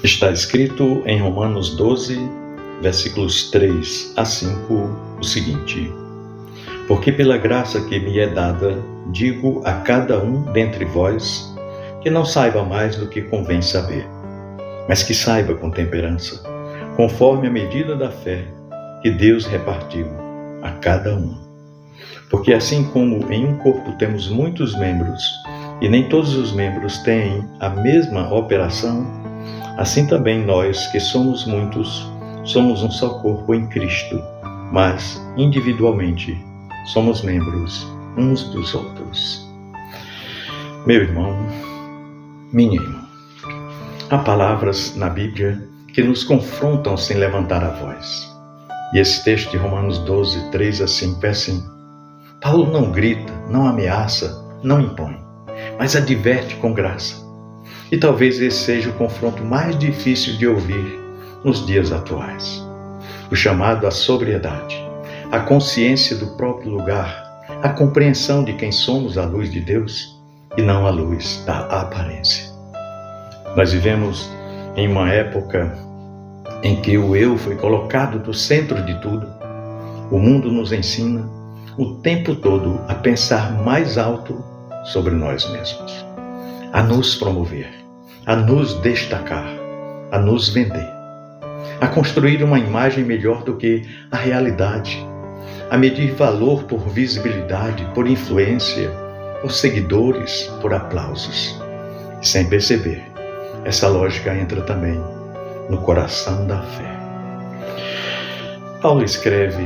Está escrito em Romanos 12, versículos 3 a 5, o seguinte: Porque pela graça que me é dada, digo a cada um dentre vós, que não saiba mais do que convém saber, mas que saiba com temperança, conforme a medida da fé que Deus repartiu a cada um. Porque assim como em um corpo temos muitos membros, e nem todos os membros têm a mesma operação, assim também nós, que somos muitos, somos um só corpo em Cristo, mas individualmente somos membros uns dos outros. Meu irmão, minha irmã, há palavras na Bíblia que nos confrontam sem levantar a voz. E esse texto de Romanos 12, 3 a 5 é assim. Paulo não grita, não ameaça, não impõe, mas adverte com graça. E talvez esse seja o confronto mais difícil de ouvir nos dias atuais. O chamado à sobriedade, a consciência do próprio lugar, a compreensão de quem somos à luz de Deus e não à luz da aparência. Nós vivemos em uma época em que o eu foi colocado no centro de tudo. O mundo nos ensina o tempo todo a pensar mais alto sobre nós mesmos, a nos promover, a nos destacar, a nos vender, a construir uma imagem melhor do que a realidade, a medir valor por visibilidade, por influência, por seguidores, por aplausos. E sem perceber, essa lógica entra também no coração da fé. Paulo escreve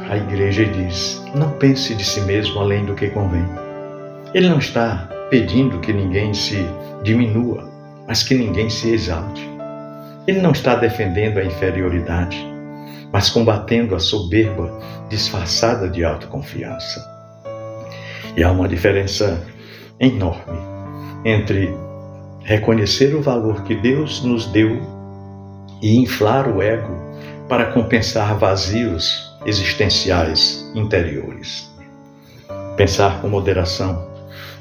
à igreja e diz: não pense de si mesmo além do que convém. Ele não está pedindo que ninguém se diminua, mas que ninguém se exalte. Ele não está defendendo a inferioridade, mas combatendo a soberba disfarçada de autoconfiança. E há uma diferença enorme entre reconhecer o valor que Deus nos deu e inflar o ego para compensar vazios existenciais interiores. Pensar com moderação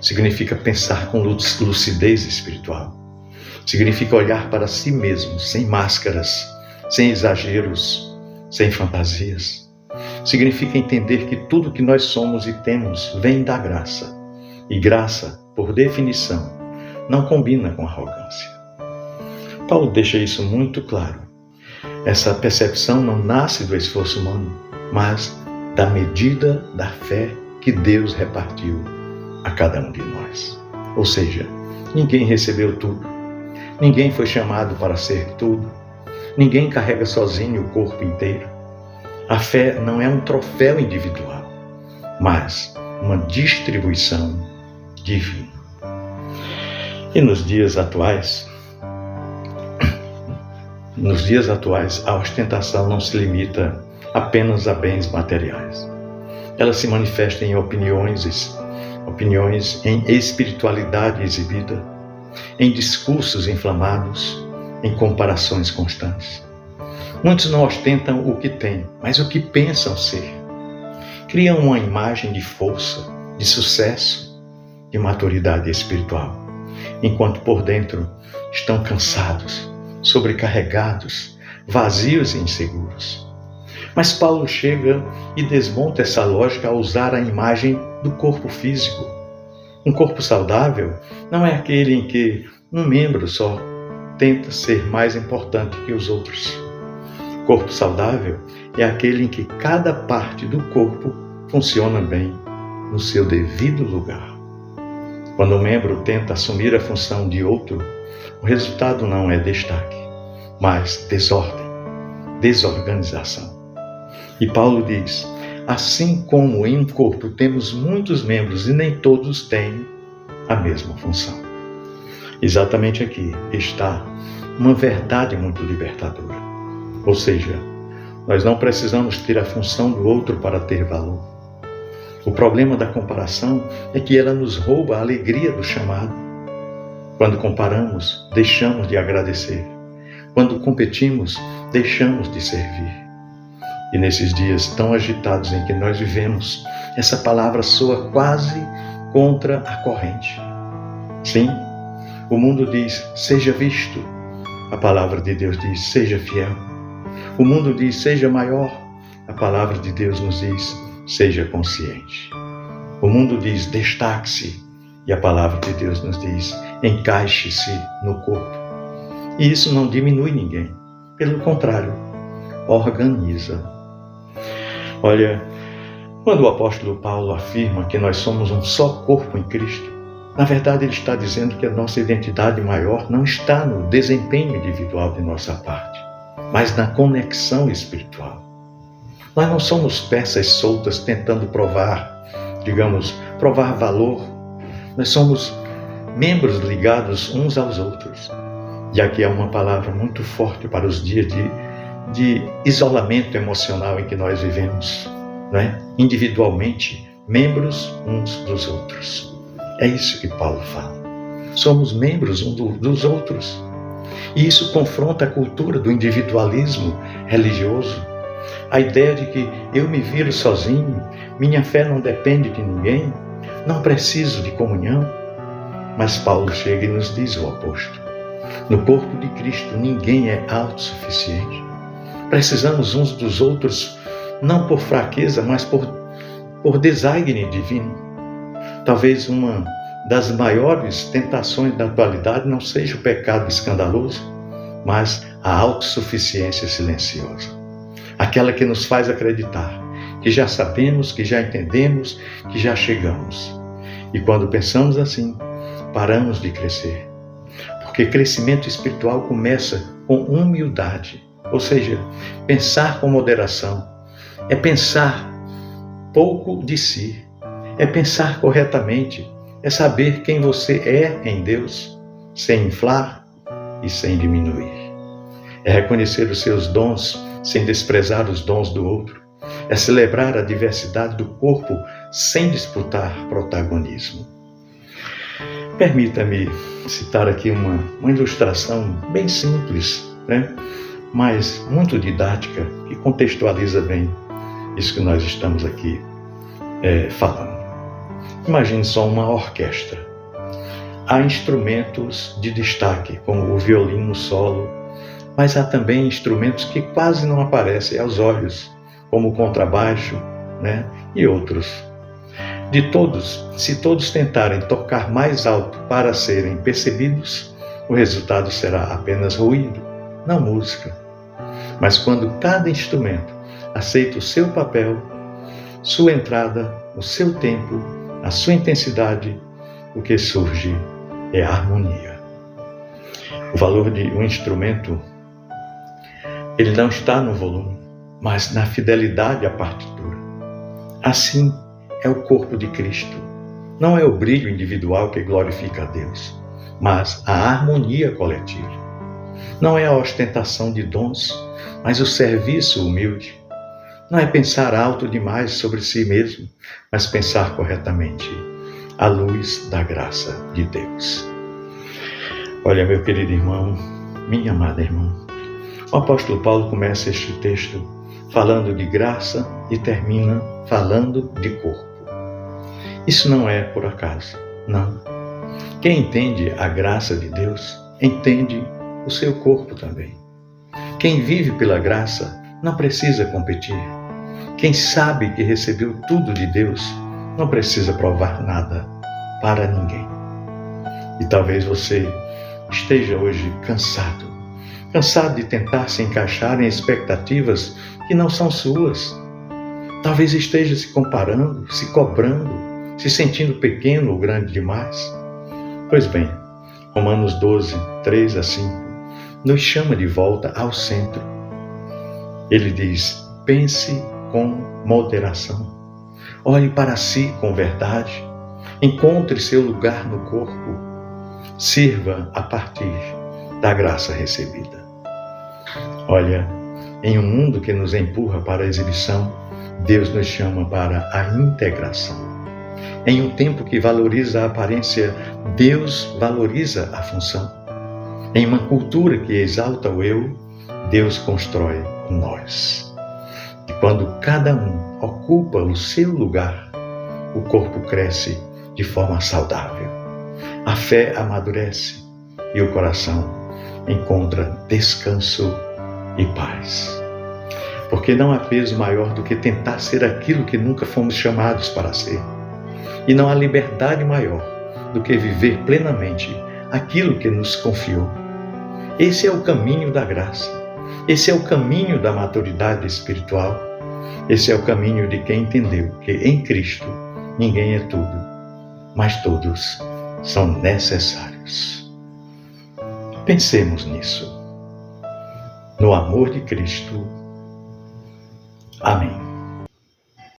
significa pensar com lucidez espiritual. Significa olhar para si mesmo, sem máscaras, sem exageros, sem fantasias. Significa entender que tudo que nós somos e temos vem da graça. E graça, por definição, não combina com arrogância. Paulo deixa isso muito claro. Essa percepção não nasce do esforço humano, mas da medida da fé que Deus repartiu a cada um de nós. Ou seja, ninguém recebeu tudo. Ninguém foi chamado para ser tudo. Ninguém carrega sozinho o corpo inteiro. A fé não é um troféu individual, mas uma distribuição divina. E nos dias atuais, a ostentação não se limita apenas a bens materiais. Ela se manifesta em opiniões em espiritualidade exibida, em discursos inflamados, em comparações constantes. Muitos não ostentam o que têm, mas o que pensam ser. Criam uma imagem de força, de sucesso, de maturidade espiritual, enquanto por dentro estão cansados, sobrecarregados, vazios e inseguros. Mas Paulo chega e desmonta essa lógica ao usar a imagem do corpo físico. Um corpo saudável não é aquele em que um membro só tenta ser mais importante que os outros. Corpo saudável é aquele em que cada parte do corpo funciona bem no seu devido lugar. Quando um membro tenta assumir a função de outro, o resultado não é destaque, mas desordem, desorganização. E Paulo diz: assim como em um corpo temos muitos membros e nem todos têm a mesma função. Exatamente aqui está uma verdade muito libertadora. Ou seja, nós não precisamos ter a função do outro para ter valor. O problema da comparação é que ela nos rouba a alegria do chamado. Quando comparamos, deixamos de agradecer. Quando competimos, deixamos de servir. E nesses dias tão agitados em que nós vivemos, essa palavra soa quase contra a corrente. Sim, o mundo diz: seja visto, A palavra de Deus diz, seja fiel. O mundo diz, seja maior. A palavra de Deus nos diz, seja consciente. O mundo diz, destaque-se. E a palavra de Deus nos diz, encaixe-se no corpo. E isso não diminui ninguém. Pelo contrário, organiza. Olha, quando o apóstolo Paulo afirma que nós somos um só corpo em Cristo, na verdade ele está dizendo que a nossa identidade maior não está no desempenho individual de nossa parte, mas na conexão espiritual. Nós não somos peças soltas tentando provar valor. Nós somos membros ligados uns aos outros. E aqui é uma palavra muito forte para os dias de isolamento emocional em que nós vivemos, não é? Individualmente, membros uns dos outros. É isso que Paulo fala. Somos membros uns dos outros. E isso confronta a cultura do individualismo religioso. A ideia de que eu me viro sozinho, minha fé não depende de ninguém, não preciso de comunhão. Mas Paulo chega e nos diz o oposto. No corpo de Cristo, ninguém é autossuficiente. Precisamos uns dos outros, não por fraqueza, mas por design divino. Talvez uma das maiores tentações da atualidade não seja o pecado escandaloso, mas a autossuficiência silenciosa. Aquela que nos faz acreditar que já sabemos, que já entendemos, que já chegamos. E quando pensamos assim, paramos de crescer. Porque crescimento espiritual começa com humildade, ou seja, pensar com moderação. É pensar pouco de si, é pensar corretamente, é saber quem você é em Deus, sem inflar e sem diminuir. É reconhecer os seus dons sem desprezar os dons do outro. É celebrar a diversidade do corpo sem disputar protagonismo. Permita-me citar aqui uma ilustração bem simples, mas muito didática, que contextualiza bem isso que nós estamos aqui falando. Imagine só uma orquestra. Há instrumentos de destaque, como o violino solo, mas há também instrumentos que quase não aparecem aos olhos, como o contrabaixo, e outros. Se todos tentarem tocar mais alto para serem percebidos, o resultado será apenas ruído, não música. Mas quando cada instrumento aceita o seu papel, sua entrada, o seu tempo, a sua intensidade, o que surge é a harmonia. O valor de um instrumento, ele não está no volume, mas na fidelidade à partitura. Assim é o corpo de Cristo. Não é o brilho individual que glorifica a Deus, mas a harmonia coletiva. Não é a ostentação de dons, mas o serviço humilde. Não é pensar alto demais sobre si mesmo, mas pensar corretamente, à luz da graça de Deus. Olha, meu querido irmão, minha amada irmã, o apóstolo Paulo começa este texto falando de graça e termina falando de corpo. Isso não é por acaso, não. Quem entende a graça de Deus, entende o seu corpo também. Quem vive pela graça não precisa competir. Quem sabe que recebeu tudo de Deus, não precisa provar nada para ninguém. E talvez você esteja hoje cansado de tentar se encaixar em expectativas que não são suas. Talvez esteja se comparando, se cobrando, se sentindo pequeno ou grande demais. Pois bem, Romanos 12, 3 a 5, nos chama de volta ao centro. Ele diz, pense com moderação, olhe para si com verdade, encontre seu lugar no corpo, sirva a partir da graça recebida. Olha, em um mundo que nos empurra para a exibição, Deus nos chama para a integração. Em um tempo que valoriza a aparência, Deus valoriza a função. Em uma cultura que exalta o eu, Deus constrói o nós. E quando cada um ocupa o seu lugar, o corpo cresce de forma saudável. A fé amadurece e o coração encontra descanso e paz. Porque não há peso maior do que tentar ser aquilo que nunca fomos chamados para ser. E não há liberdade maior do que viver plenamente aquilo que nos confiou. Esse é o caminho da graça. Esse é o caminho da maturidade espiritual. Esse é o caminho de quem entendeu que em Cristo ninguém é tudo, mas todos são necessários. Pensemos nisso. No amor de Cristo. Amém.